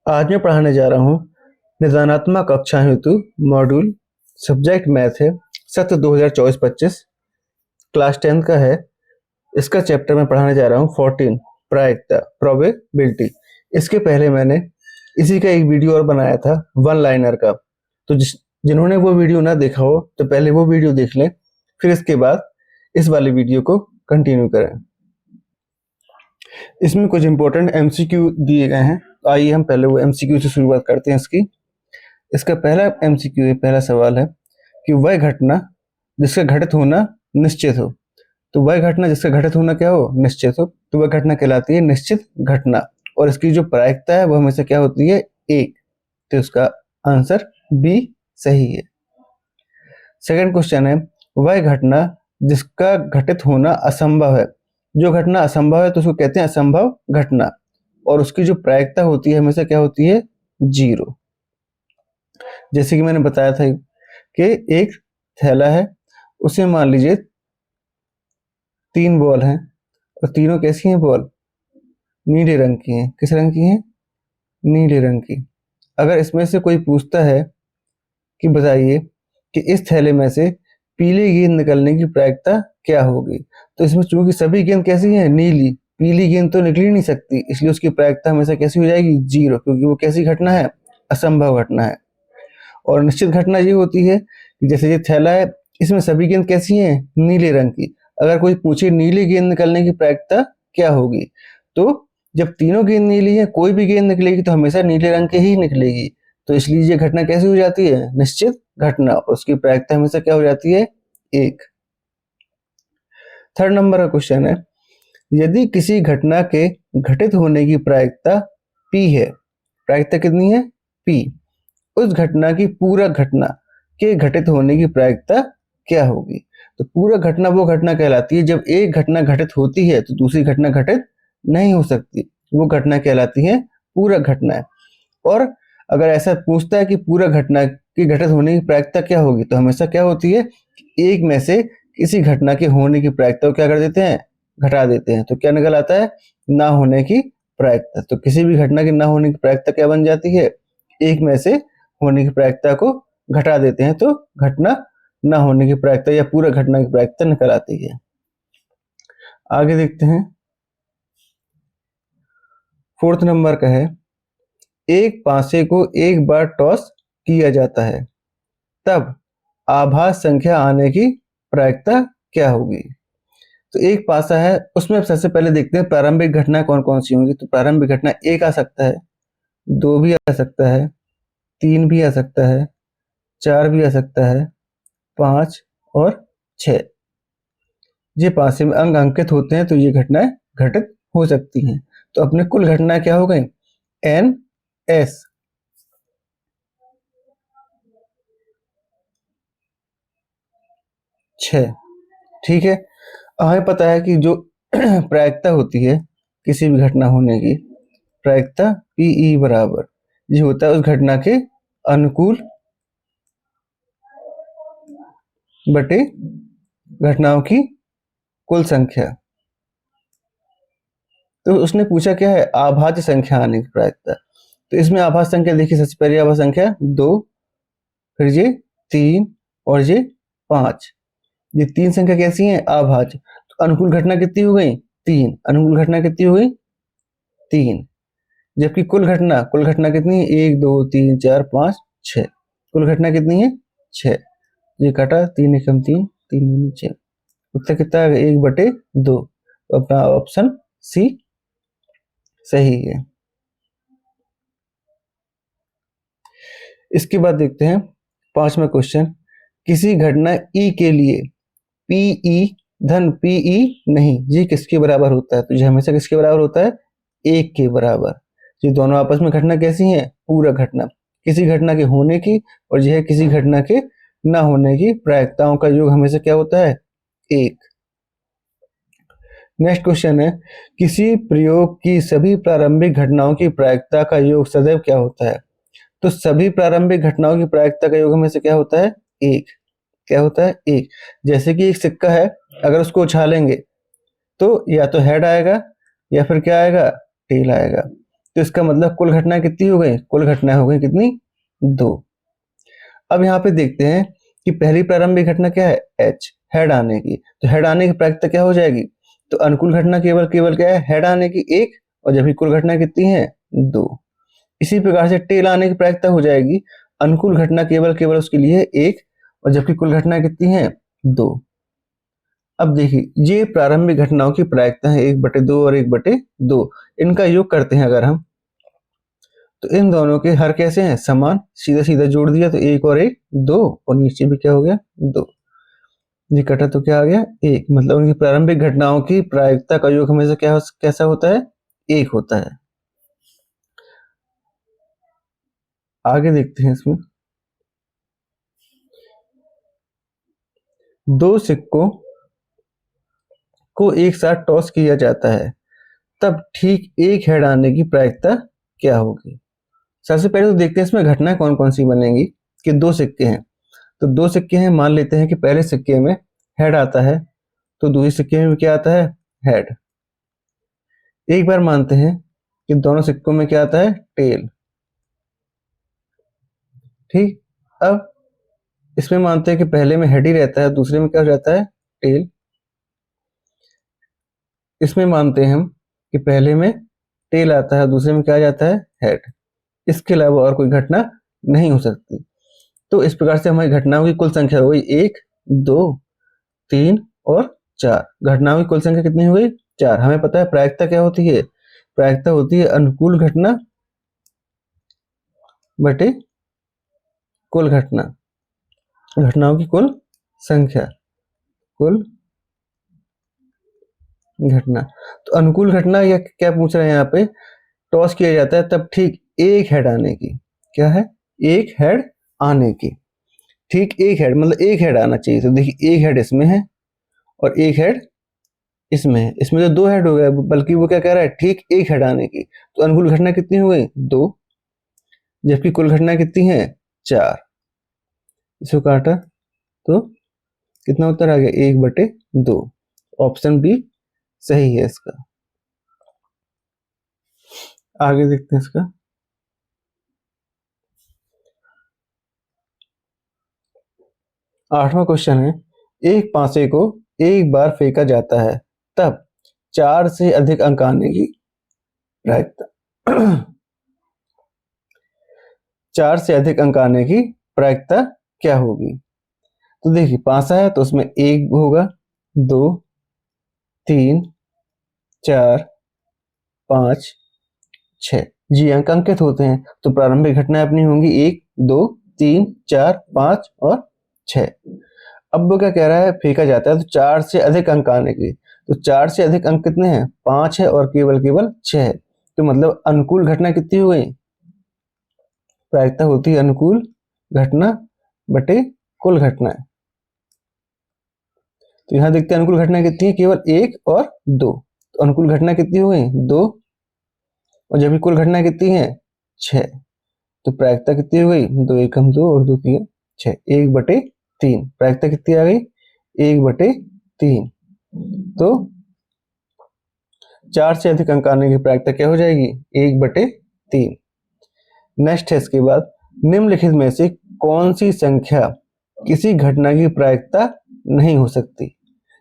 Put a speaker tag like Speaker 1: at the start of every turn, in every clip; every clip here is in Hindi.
Speaker 1: आज मैं पढ़ाने जा रहा हूँ निदानात्मक कक्षा हेतु मॉड्यूल सब्जेक्ट मैथ है। सत्र 2024-25 क्लास 10 का है। इसका चैप्टर मैं पढ़ाने जा रहा हूँ 14 प्रायिकता प्रोबेबिलिटी। इसके पहले मैंने इसी का एक वीडियो और बनाया था वन लाइनर का। तो जिन्होंने वो वीडियो ना देखा हो तो पहले वो वीडियो देख लें, फिर इसके बाद इस वाले वीडियो को कंटिन्यू करें। इसमें कुछ इंपॉर्टेंट एमसीक्यू दिए गए हैं, तो आइए हम पहले वो एमसीक्यू से शुरुआत करते हैं इसकी। इसका पहला एमसीक्यू है, पहला सवाल है कि वह घटना जिसका घटित होना निश्चित हो। तो वह घटना जिसका घटित होना क्या हो, निश्चित हो, तो वह घटना कहलाती है निश्चित घटना। और इसकी जो प्रायिकता है वो हमेशा क्या होती है, 1। तो इसका आंसर बी सही है। सेकंड क्वेश्चन है वह घटना जिसका घटित होना असंभव है। जो घटना असंभव है तो उसको कहते हैं असंभव घटना, और उसकी जो प्रायिकता होती है हमेशा क्या होती है, 0। जैसे कि मैंने बताया था कि एक थैला है, उसे मान लीजिए 3 बॉल हैं और तीनों कैसी हैं बॉल, नीले रंग की हैं। किस रंग की हैं, नीले रंग की। अगर इसमें से कोई पूछता है कि बताइए कि इस थैले में से पीली गेंद निकलने की प्रायिकता क्या होगी, तो इसमें चूंकि सभी गेंद कैसी हैं, नीली, पीली गेंद तो निकल ही नहीं सकती, इसलिए उसकी प्रायिकता हमेशा कैसी हो जाएगी, 0, क्योंकि वो कैसी घटना है, असंभव घटना है। और निश्चित घटना ये होती है कि जैसे ये थैला है, इसमें सभी गेंद कैसी हैं, नीले रंग की। अगर कोई पूछे नीली गेंद निकलने की प्रायिकता क्या होगी, तो जब तीनों गेंद नीली है, कोई भी गेंद निकलेगी तो हमेशा नीले रंग की ही निकलेगी। तो इसलिए ये घटना कैसी हो जाती है, निश्चित घटना, और उसकी प्रायिकता हमेशा क्या हो जाती है, 1। थर्ड नंबर का क्वेश्चन है यदि किसी घटना के घटित होने की प्रायिकता P है, प्रायिकता कितनी है, P, उस घटना की पूरक घटना के घटित होने की प्रायिकता क्या होगी। तो पूरक घटना वो घटना कहलाती है जब एक घटना घटित होती है तो दूसरी घटना घटित नहीं हो सकती, वो घटना कहलाती है पूरक घटना है। और अगर ऐसा पूछता है कि पूरक घटना की घटित होने की प्रायिकता क्या होगी, तो हमेशा क्या होती है, एक में से किसी घटना के होने की प्रायिकता को क्या कर देते हैं, घटा देते हैं। तो क्या निकल आता है, ना होने की प्रायिकता। तो किसी भी घटना की ना होने की प्रायिकता क्या बन जाती है, एक में से होने की प्रायिकता को घटा देते हैं, तो घटना ना होने की प्रायिकता या पूरा घटना की प्रायिकता निकल आती है। आगे देखते हैं, फोर्थ नंबर का है एक पासे को एक बार टॉस किया जाता है, तब आभाज्य संख्या आने की प्रायिकता क्या होगी। तो एक पासा है, उसमें सबसे पहले देखते हैं प्रारंभिक घटना कौन कौन सी होंगी। तो प्रारंभिक घटना 1 आ सकता है, 2 भी आ सकता है, 3 भी आ सकता है, 4 भी आ सकता है, 5 और 6। ये पासे में अंक अंकित होते हैं तो ये घटनाएं घटित हो सकती हैं। तो अपने कुल घटनाएं क्या हो गई, NS। छः, ठीक है। हमें पता है कि जो प्रायिकता होती है किसी भी घटना होने की, प्रायिकता PE बराबर ये होता है उस घटना के अनुकूल बटे घटनाओं की कुल संख्या। तो उसने पूछा क्या है, आभाज्य संख्या आने की प्रायिकता। तो इसमें आभाज्य संख्या देखिए, सबसे पहली आभाज्य संख्या 2, फिर ये 3 और ये 5। ये 3 संख्या कैसी हैं, अभाज्य। तो अनुकूल घटना कितनी हो गई, 3। अनुकूल घटना कितनी हो गई, 3। जबकि कुल घटना कितनी है, 1 2 3 4 5 6। कुल घटना कितनी है, 6। ये काटा, 3 एकम 3, 3 दूनी 6। उत्तर कितना है, 1/2। तो अपना ऑप्शन सी सही है। इसके बाद देखते हैं 5वां क्वेश्चन, किसी घटना E के लिए PE धन PE नहीं, ये किसके बराबर होता है। तो ये हमेशा किसके बराबर होता है, 1 के बराबर। ये दोनों आपस में घटना कैसी हैं, पूरक घटना। किसी घटना के होने की और यह किसी घटना के ना होने की प्रायिकताओं का योग हमेशा क्या होता है, 1। नेक्स्ट क्वेश्चन है किसी प्रयोग की सभी प्रारंभिक घटनाओं की प्रायिकता का योग सदैव क्या होता है। तो सभी प्रारंभिक घटनाओं की प्रायिकता का योग हमेशा क्या होता है, 1। क्या होता है, 1। जैसे कि एक सिक्का है, अगर उसको उछालेंगे तो या तो हेड आएगा या फिर क्या आएगा, टेल आएगा। तो इसका मतलब कुल घटना कितनी हो गई? कुल घटना हो गई कितनी? 2। अब यहाँ पे देखते हैं कि पहली प्रारंभिक घटना क्या है? H, हेड आने की। तो हेड आने की प्रायिकता क्या हो जाएगी? तो अनुकूल घटना केवल केवल क्या है? हेड आने की 1, और जबकि कुल घटना कितनी है? 2। इसी प्रकार से टेल आने की प्रायिकता हो जाएगी अनुकूल घटना केवल केवल उसके लिए 1, और जबकि कुल घटना कितनी है? 2। अब देखिए ये प्रारंभिक घटनाओं की प्रायिकता है 1/2 और 1/2। इनका योग करते हैं अगर हम, तो इन दोनों के हर कैसे हैं? समान। सीधा सीधा जोड़ दिया तो 1 और 1 2, और नीचे भी क्या हो गया? 2। ये कटा तो क्या आ गया? 1। मतलब उनकी प्रारंभिक घटनाओं की प्रायिकता का योग हमेशा कैसा होता है? 1 होता है। आगे देखते हैं इसमें, दो सिक्कों को एक साथ टॉस किया जाता है, तब ठीक एक हेड आने की प्रायिकता क्या होगी? सबसे पहले तो देखते हैं इसमें घटनाएं कौन कौन सी बनेंगी। कि दो सिक्के हैं, तो दो सिक्के हैं, मान लेते हैं कि पहले सिक्के में हेड आता है, तो दूसरे सिक्के में क्या आता है? हेड। एक बार मानते हैं कि दोनों सिक्कों में क्या आता है? टेल। ठीक। अब इसमें मानते हैं कि पहले में हेड ही रहता है, दूसरे में क्या हो जाता है? टेल। इसमें मानते हैं हम कि पहले में टेल आता है, दूसरे में क्या आ जाता है? हेड। इसके अलावा और कोई घटना नहीं हो सकती। तो इस प्रकार से हमारी घटनाओं की कुल संख्या हो गई 1 2 3 और 4। घटनाओं की कुल संख्या कितनी हो गई? 4। हमें पता है प्रायिकता क्या होती है? प्रायिकता होती है अनुकूल घटना बटे कुल घटना, घटनाओं की कुल संख्या, कुल घटना। तो अनुकूल घटना या क्या पूछ रहे हैं यहाँ पे? टॉस किया जाता है तब ठीक एक हेड आने की। क्या है? एक हेड आने की। ठीक एक हेड मतलब एक हेड आना चाहिए। तो देखिए एक हेड इसमें है और एक हेड इसमें है। इसमें तो 2 हेड हो गया, बल्कि वो क्या कह रहा है? ठीक एक हेड आने की। तो अनुकूल घटना कितनी हो गई? 2, जबकि कुल घटना कितनी है? 4। इसको काटा तो कितना उत्तर आ गया? 1/2। ऑप्शन बी सही है इसका। आगे देखते हैं इसका। 8वां क्वेश्चन है, एक पासे को एक बार फेंका जाता है, तब 4 से अधिक अंक आने की प्रायिकता 4 से अधिक अंक आने की प्रायिकता क्या होगी? तो देखिए पासा है तो उसमें 1 होगा, 2 3 4 5 6 जी अंक अंकित होते हैं। तो प्रारंभिक घटनाएं अपनी होंगी 1 2 3 4 5 और 6। अब वो क्या कह रहा है? फेंका जाता है तो 4 से अधिक अंक आने की। तो 4 से अधिक अंक कितने हैं? 5 है और केवल केवल 6 है। तो मतलब अनुकूल घटना कितनी हो गई? प्रायिकता होती है अनुकूल घटना बटे कुल घटना। तो यहाँ देखते हैं अनुकूल घटना कितनी है? केवल 1 और 2। तो अनुकूल घटना कितनी हो गई? 2, और जबकि कुल घटना कितनी है? 6। तो प्रायिकता कितनी हो गई? 2 एकम 2 और 2 3 6, 1/3। प्रायिकता कितनी आ गई? 1/3। तो 4 से अधिक अंक आने की प्रायिकता क्या हो जाएगी? 1/3। नेक्स्ट है इसके बाद, निम्नलिखित में से कौन सी संख्या किसी घटना की प्रायिकता नहीं हो सकती?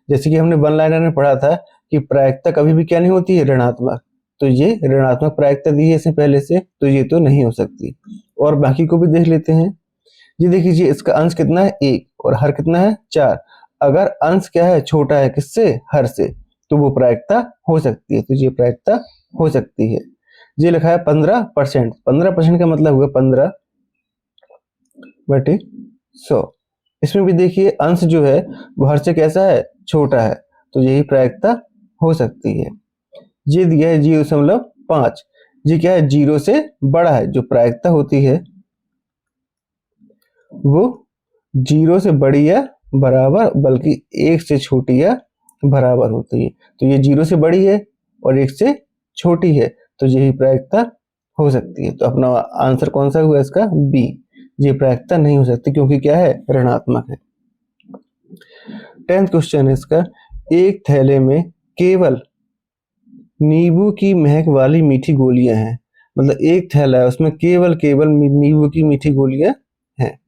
Speaker 1: जैसे कि हमने वन लाइनर में पढ़ा था कि प्रायिकता कभी भी क्या नहीं होती है? ऋणात्मक। तो ये ऋणात्मक प्रायिकता दी है इससे पहले से, तो ये तो नहीं हो सकती। और बाकी को भी देख लेते हैं। ये देखिए इसका अंश कितना है? 1, और हर कितना है? 4। अगर अंश क्या है? छोटा है किससे? हर से, तो वो प्रायिकता हो सकती है। तो ये प्रायिकता हो सकती है। ये लिखा है 15%। 15% का मतलब हुआ 15/100। इसमें भी देखिए अंश जो है वो हर से कैसा है? छोटा है। तो यही प्रायिकता हो सकती है। ये दिया है 0.5। ये क्या है? 0 से बड़ा है। जो प्रायिकता होती है वो 0 से बड़ी या बराबर, बल्कि 1 से छोटी या बराबर होती है। तो ये 0 से बड़ी है और 1 से छोटी है, तो यही प्रायिकता हो सकती है। तो अपना आंसर कौन सा हुआ इसका? बी। ये प्रायिकता नहीं हो सकती क्योंकि क्या है? ऋणात्मक है। 10th क्वेश्चन है इसका, एक थैले में केवल नींबू की महक वाली मीठी गोलियां हैं, मतलब एक थैला है, उसमें केवल केवल नींबू की मीठी गोलियां हैं।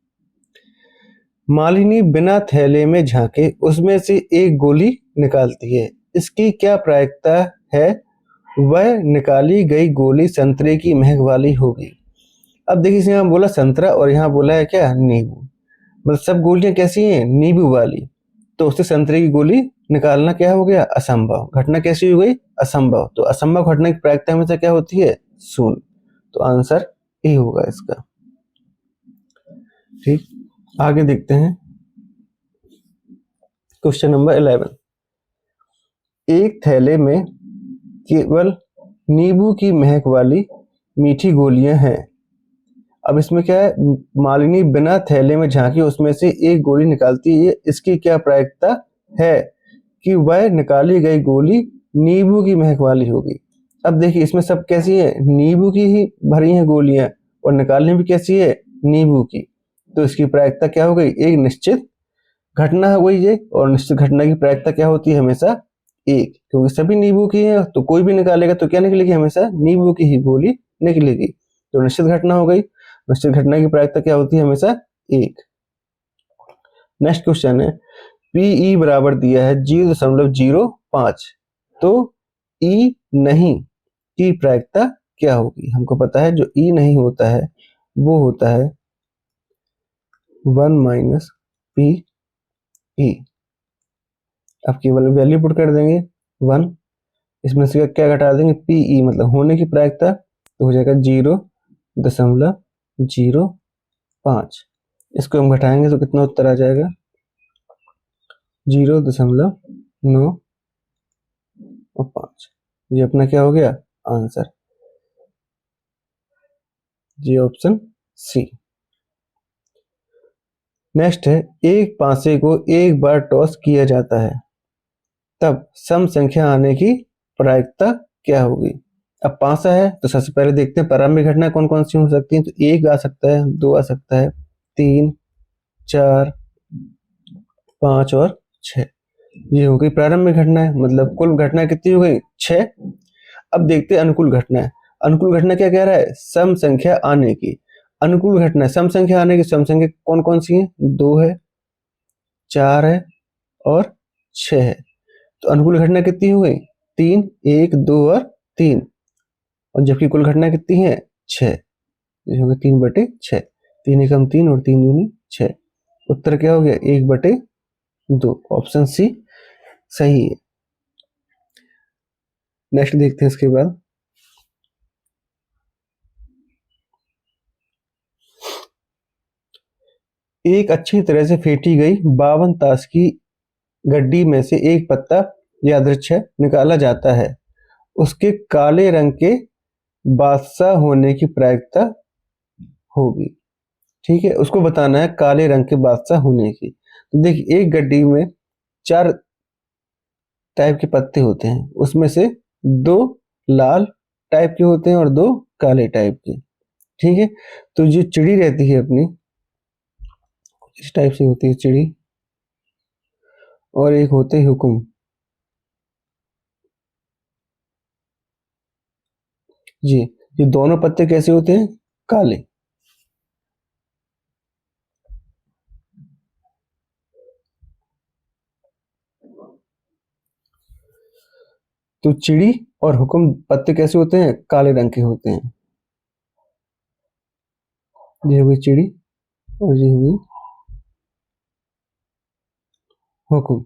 Speaker 1: मालिनी बिना थैले में झांके उसमें से एक गोली निकालती है, इसकी क्या प्रायिकता है? वह निकाली गई गोली संतरे की महक वाली होगी। अब देखिए, यहाँ बोला संतरा और यहाँ बोला है क्या? नींबू। मतलब सब गोलियां कैसी हैं? नींबू वाली। तो उससे संतरे की गोली निकालना क्या हो गया? असंभव। घटना कैसी हो गई? असंभव। तो असंभव घटना की प्रायिकता हमेशा क्या होती है? शून्य। तो आंसर ए होगा इसका। ठीक, आगे देखते हैं क्वेश्चन नंबर 11। एक थैले में केवल नींबू की महक वाली मीठी गोलियां हैं। अब इसमें क्या है? मालिनी बिना थैले में झांकी उसमें से एक गोली निकालती है, इसकी क्या प्रायिकता है कि वह निकाली गई गोली नींबू की महक वाली होगी। अब देखिए, इसमें सब कैसी है? नींबू की ही भरी हैं गोलियां, और निकालनी भी कैसी है? नींबू की। तो इसकी प्रायिकता क्या हो गई? एक निश्चित घटना हो गई ये, और निश्चित घटना की प्रायिकता क्या होती है? हमेशा एक, क्योंकि सभी नींबू की है, तो कोई भी निकालेगा तो क्या निकलेगी? हमेशा नींबू की ही गोली निकलेगी। तो निश्चित घटना हो गई। निश्चित घटना की प्रायिकता क्या होती है? हमेशा एक। नेक्स्ट क्वेश्चन है, पीई बराबर दिया है 0.05, तो ई नहीं की प्रायिकता क्या होगी? हमको पता है जो ई नहीं होता है वो होता है 1 माइनस पी ई। अब केवल वैल्यू पुट कर देंगे 1, इसमें से क्या घटा देंगे? पीई मतलब होने की प्रायिकता, तो हो जाएगा 0.05। इसको हम घटाएंगे तो कितना उत्तर आ जाएगा? 0.9 ये अपना क्या हो गया? आंसर। जी ऑप्शन सी। नेक्स्ट है, एक पासे को एक बार टॉस किया जाता है, तब सम संख्या आने की प्रायिकता क्या होगी? अब पासा है तो सबसे पहले देखते हैं प्रारंभिक घटना कौन कौन सी हो सकती है। तो एक आ सकता है, दो आ सकता है, 3, 4, 5 और 6। ये हो गई प्रारंभिक घटना है, मतलब कुल घटना कितनी हो गई? 6। अब देखते हैं अनुकूल घटना है। अनुकूल घटना क्या कह रहा है? सम संख्या आने की। अनुकूल घटना सम संख्या आने की, सम संख्या कौन कौन सी है? 2 है, 4 है और 6 है। तो अनुकूल घटना कितनी हो गई? 3, 1, 2 और 3। और जबकि कुल घटना कितनी है? 6। ये हो गया 3/6। 3 एकम 3 और 3 दूनी 6। उत्तर क्या हो गया? 1/2। ऑप्शन सी सही है। नेक्स्ट देखते हैं इसके बाद, एक अच्छी तरह से फेंटी गई 52 ताश की गड्डी में से एक पत्ता यादृच्छिक निकाला जाता है, उसके काले रंग के बादशाह होने की प्रायिकता होगी। ठीक है, उसको बताना है काले रंग के बादशाह होने की। तो देखिए, एक गड्डी में 4 टाइप के पत्ते होते हैं, उसमें से 2 लाल टाइप के होते हैं और 2 काले टाइप के। ठीक है, तो जो चिड़ी रहती है अपनी, इस टाइप से होती है चिड़ी, और एक होते हैं हुकुम। जी, ये दोनों पत्ते कैसे होते हैं? काले। तो चिड़ी और हुकुम पत्ते कैसे होते हैं? काले रंग के होते हैं। ये हुई चिड़ी और ये हुई हुकुम।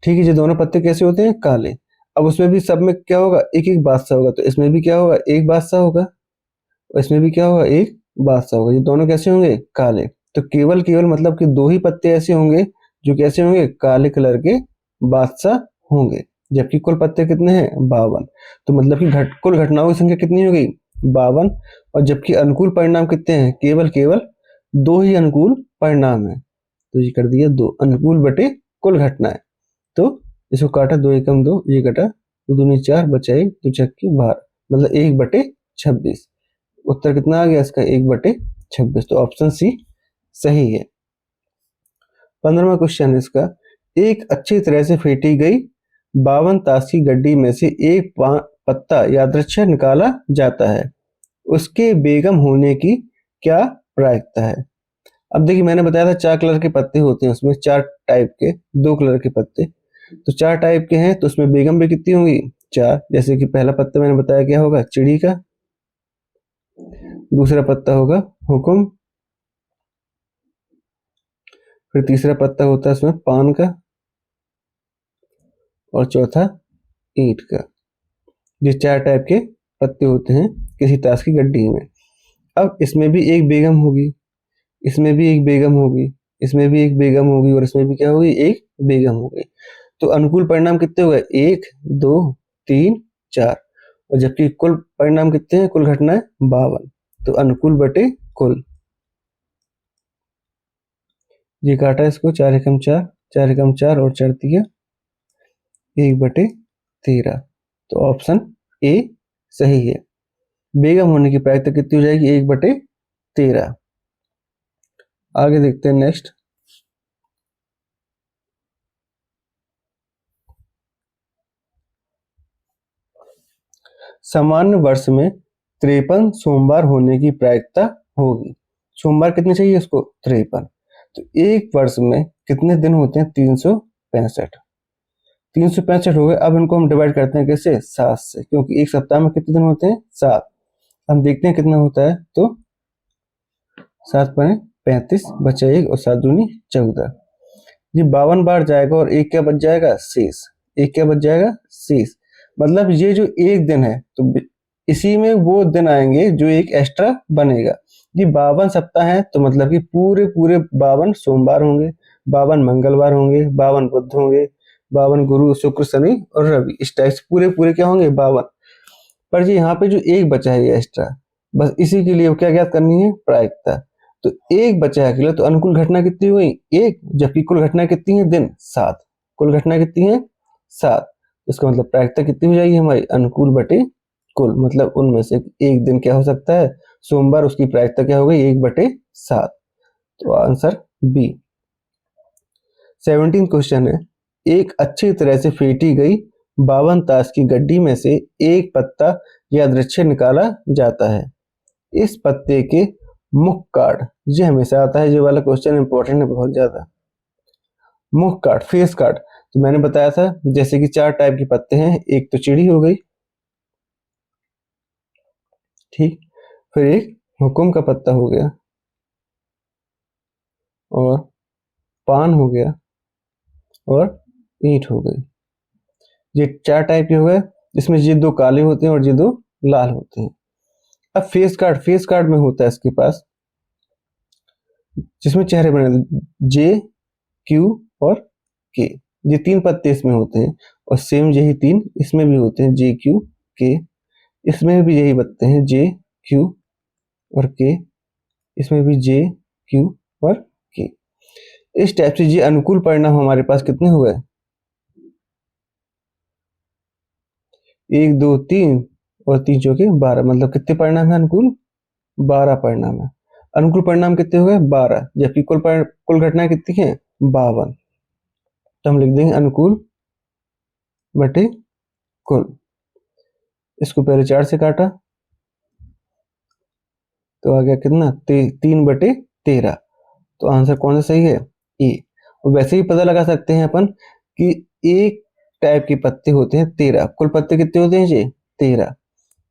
Speaker 1: ठीक है, ये दोनों पत्ते कैसे होते हैं? काले। अब उसमें भी सब में क्या होगा? एक एक बादशाह होगा, तो इसमें भी क्या होगा? एक बादशाह होगा, और इसमें भी क्या होगा? एक बादशाह होगा। ये दोनों कैसे होंगे? काले। तो केवल केवल मतलब कि 2 ही पत्ते ऐसे होंगे जो कैसे होंगे? काले कलर के बादशाह होंगे। जबकि कुल पत्ते कितने हैं? 52। तो मतलब कि कुल घटनाओं की संख्या कितनी हो गई? 52। और जबकि अनुकूल परिणाम कितने हैं? केवल केवल 2 ही अनुकूल परिणाम है। तो ये कर दिया 2 अनुकूल बटे कुल घटनाएं। तो इसको काटा, 2 एकम 2, ये कटा, 2 दूनी 4, बचा 1, 2 छक्के 12, मतलब 1/26। उत्तर कितना आ गया इसका? 1/26। तो ऑप्शन सी सही है। 15वां क्वेश्चन है इसका, एक अच्छी तरह से फेंटी गई 52 ताश की गड्डी में से एक पत्ता यादृच्छिक निकाला जाता है, उसके बेगम होने की क्या प्रायिकता है। अब देखिए मैंने बताया था 4 कलर के पत्ते होते हैं, उसमें 4 टाइप के 2 कलर के पत्ते, तो 4 टाइप के हैं तो उसमें बेगम भी कितनी होंगी 4। जैसे कि पहला पत्ता मैंने बताया क्या होगा चिड़ी का, दूसरा पत्ता होगा हुक्म, फिर तीसरा पत्ता होता है उसमें पान का, और चौथा ईंट का। ये 4 टाइप के पत्ते होते हैं किसी ताश की गड्डी में। अब इसमें भी एक बेगम होगी, इसमें भी एक बेगम होगी, इसमें भी एक बेगम होगी, और इसमें भी क्या होगी एक बेगम होगी। तो अनुकूल परिणाम कितने हो गए 1 2 3 4, और जबकि कुल परिणाम कितने हैं, कुल घटनाएं 52। तो अनुकूल बटे कुल, ये काटा इसको 4 एकम 4, 4 एकम 4 और 4 तिया 1/13। तो ऑप्शन ए सही है। बेगम होने की प्रायिकता कितनी हो जाएगी 1/13। आगे देखते हैं नेक्स्ट। सामान्य वर्ष में 53 सोमवार होने की प्रायिकता होगी। सोमवार कितने चाहिए इसको 53। तो एक वर्ष में कितने दिन होते हैं 365। 365 हो गए। अब इनको हम डिवाइड करते हैं कैसे 7 से, क्योंकि एक सप्ताह में कितने दिन होते हैं 7। हम देखते हैं कितना होता है, तो 7 पने 35 बचा 1 और 7 दूनी 14। ये 52 बार जाएगा और एक क्या बच जाएगा शेष, एक क्या बच जाएगा शेष। मतलब ये जो एक दिन है तो इसी में वो दिन आएंगे जो एक एक्स्ट्रा बनेगा। ये 52 सप्ताह है तो मतलब कि पूरे पूरे 52 सोमवार होंगे, 52 मंगलवार होंगे, 52 बुध होंगे, 52 गुरु शुक्र शनि और रवि, इस टाइप से पूरे पूरे क्या होंगे 52। पर जी यहाँ पे जो एक बचा है ये एक्स्ट्रा, बस इसी के लिए क्या ज्ञात करनी है प्रायिकता। तो एक बचा है अकेला, तो अनुकूल घटना कितनी हुई एक, जबकि कुल घटना कितनी है दिन 7। कुल घटना कितनी है 7। इसका मतलब प्रायिकता कितनी हो जाएगी हमारी अनुकूल बटे कुल, मतलब उनमें से एक दिन क्या हो सकता है सोमवार, उसकी प्रायिकता क्या हो गई 1/7। तो आंसर बी। 17 क्वेश्चन है, एक अच्छी तरह से फेंटी गई 52 ताश की गड्डी में से एक पत्ता यादृच्छिक निकाला जाता है। इस पत्ते के मुख कार्ड, ये हमेशा आता है, ये वाला क्वेश्चन इंपॉर्टेंट है बहुत ज्यादा। मुख कार्ड फेस कार्ड, तो मैंने बताया था जैसे कि 4 टाइप के पत्ते हैं, एक तो चिड़ी हो गई, ठीक, फिर एक हुक्म का पत्ता हो गया, और पान हो गया, और ईंट हो गई। ये 4 टाइप के हो गए, इसमें ये 2 काले होते हैं और ये 2 लाल होते हैं। अब फेस कार्ड, फेस कार्ड में होता है इसके पास जिसमें चेहरे बने जे क्यू और के, ये 3 पत्ते इसमें होते हैं, और सेम यही 3 इसमें भी होते हैं जे क्यू के, इसमें भी यही पत्ते हैं जे क्यू और के, इसमें भी जे क्यू और के। इस टाइप से ये अनुकूल परिणाम हमारे पास कितने हुए 1 2 3 और 3 चौके 12, मतलब कितने परिणाम है अनुकूल 12 परिणाम है। अनुकूल परिणाम कितने हुए 12, जबकि कुल घटनाएं कितनी हैं 52। तो हम लिख देंगे अनुकूल बटे कुल। इसको पहले 4 से काटा तो आ गया कितना 3/13। तो आंसर कौन सा सही है ए। और वैसे ही पता लगा सकते हैं अपन कि एक टाइप के पत्ते होते हैं 13, कुल पत्ते कितने होते हैं ये 13,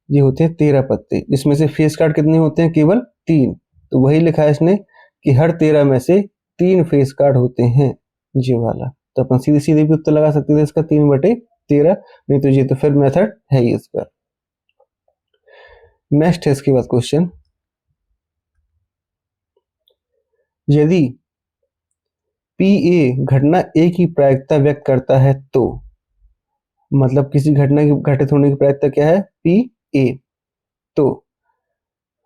Speaker 1: ये होते हैं 13 पत्ते, जिसमें से फेस कार्ड कितने होते हैं केवल 3। तो वही लिखा है इसने कि हर 13 में से 3 फेस कार्ड होते हैं ये वाला। तो अपन सीधे सीधे भी उत्तर लगा सकते थे इसका 3/13, नहीं तो ये तो फिर मेथड है ही इसका। नेक्स्ट है इसके बाद क्वेश्चन, यदि पी ए घटना ए की प्रायिकता व्यक्त करता है तो, मतलब किसी घटना की घटित होने की प्रायिकता क्या है पी ए, तो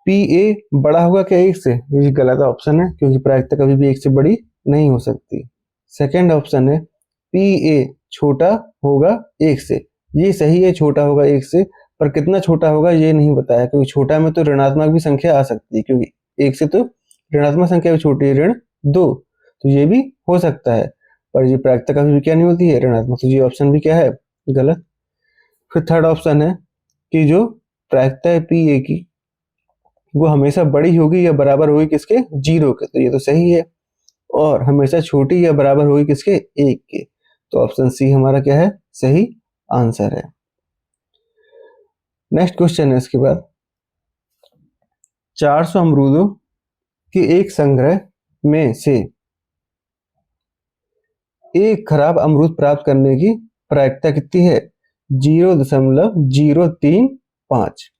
Speaker 1: पी ए बड़ा होगा क्या एक से, ये गलत ऑप्शन है क्योंकि प्रायिकता कभी भी एक से बड़ी नहीं हो सकती। सेकंड ऑप्शन है पी ए छोटा होगा एक से, ये सही है छोटा होगा एक से, पर कितना छोटा होगा ये नहीं बताया, क्योंकि छोटा में तो ऋणात्मक भी संख्या आ सकती है, क्योंकि एक से तो ऋणात्मक संख्या भी छोटी है ऋण 2, तो ये भी हो सकता है, पर ये प्रायिकता कभी भी क्या नहीं होती है ऋणात्मक, तो ये ऑप्शन भी क्या है गलत। फिर थर्ड ऑप्शन है कि जो प्रायिकता है पी ए की वो हमेशा बड़ी होगी या बराबर होगी किसके, 0 के, तो ये तो सही है। और हमेशा छोटी या बराबर होगी किसके, 1 के, तो ऑप्शन सी हमारा क्या है, सही आंसर है। नेक्स्ट क्वेश्चन है इसके बाद, 400 अमरूदों के एक संग्रह में से एक खराब अमरूद प्राप्त करने की प्रायिकता कितनी है, 0.035।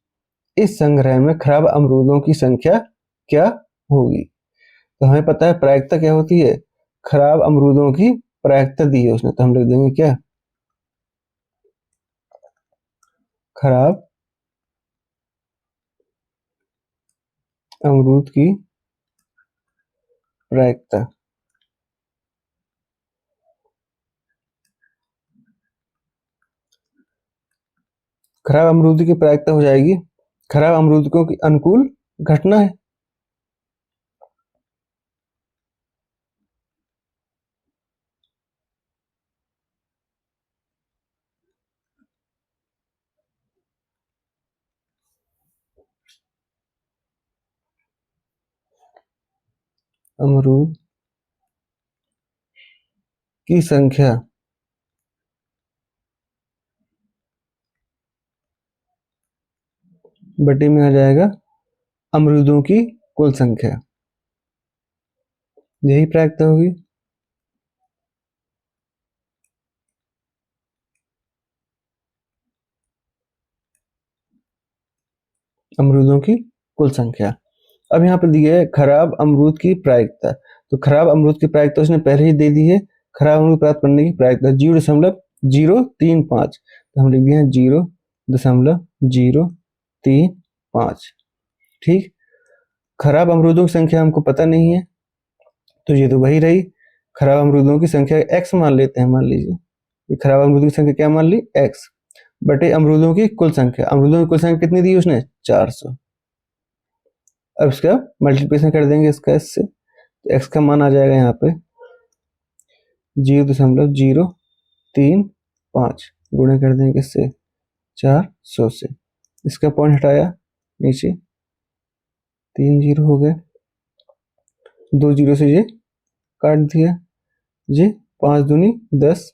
Speaker 1: इस संग्रह में खराब अमरूदों की संख्या क्या होगी। तो हमें पता है प्रायिकता क्या होती है, खराब अमरूदों की प्रायिकता दी है उसने, तो हम लिख देंगे क्या, खराब अमरूद की प्रायिकता। खराब अमरूद की प्रायिकता हो जाएगी खराब अमरूदों की अनुकूल घटना है। अमरूद की संख्या बटे में आ जाएगा अमरूदों की कुल संख्या, यही प्रायिकता होगी। अमरूदों की कुल संख्या। अब यहाँ पे दिया है खराब अमरूद की प्रायिकता, तो खराब अमरूद की प्रायिकता उसने पहले ही दे दी है, खराब अमरूद प्राप्त करने की प्रायिकता 0.035, तो हम लिख दिए हैं 0.035। ठीक, खराब अमरूदों की संख्या हमको पता नहीं है, तो ये तो वही रही, खराब अमरूदों की संख्या x मान लेते हैं, मान लीजिए ये खराब अमरूदों की संख्या क्या मान ली, x बटे अमरूदों की कुल संख्या, अमरूदों की कुल संख्या कितनी दी उसने, 400। अब इसका मल्टीप्लिकेशन कर देंगे इसका इससे, तो x का मान आ जाएगा यहाँ पे 0.035 गुणा कर देंगे इससे 400 से, इसका पॉइंट हटाया नीचे 3 जीरो हो गए, 2 जीरो से ये काट दिया, ये 5 दूनी 10,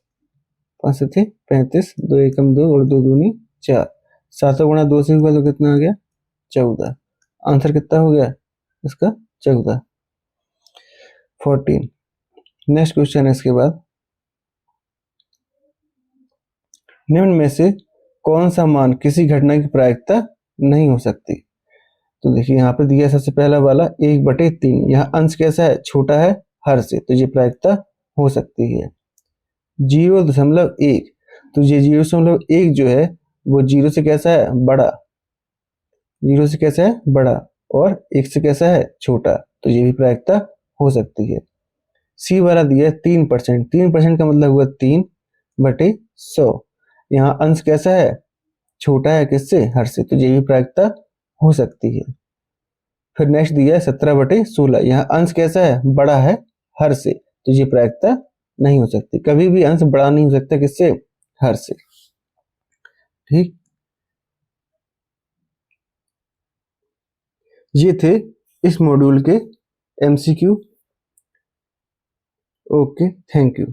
Speaker 1: 5 से थे 35, 2 एकम 2 और 2 दूनी 4, 7 गुणा 2 से हुआ तो कितना आ गया 14। आंसर कितना हो गया इसका 14, 14। नेक्स्ट क्वेश्चन है इसके बाद, निम्न में से कौन सा मान किसी घटना की प्रायिकता नहीं हो सकती। तो देखिए यहाँ पे दिया सबसे पहला वाला 1/3, यहाँ अंश कैसा है, छोटा है हर से, तो ये प्रायिकता हो सकती है। 0.1, तो ये 0.1 जो है वो 0 से कैसा है, बड़ा, 0 से कैसा है बड़ा, और 1 से कैसा है छोटा, तो ये भी प्रायिकता हो सकती है। सी वाला दिया है 3%, 3% का मतलब हुआ 3/100, यहाँ अंश कैसा है, छोटा है किससे, हर से, तो ये भी प्रायिकता हो सकती है। फिर नेक्स्ट दिया है 17/16, यहाँ अंश कैसा है, बड़ा है हर से, तो ये प्रायिकता नहीं हो सकती, कभी भी अंश बड़ा नहीं हो सकता किससे, हर से। ठीक, ये थे इस मॉड्यूल के MCQ। Okay, thank you.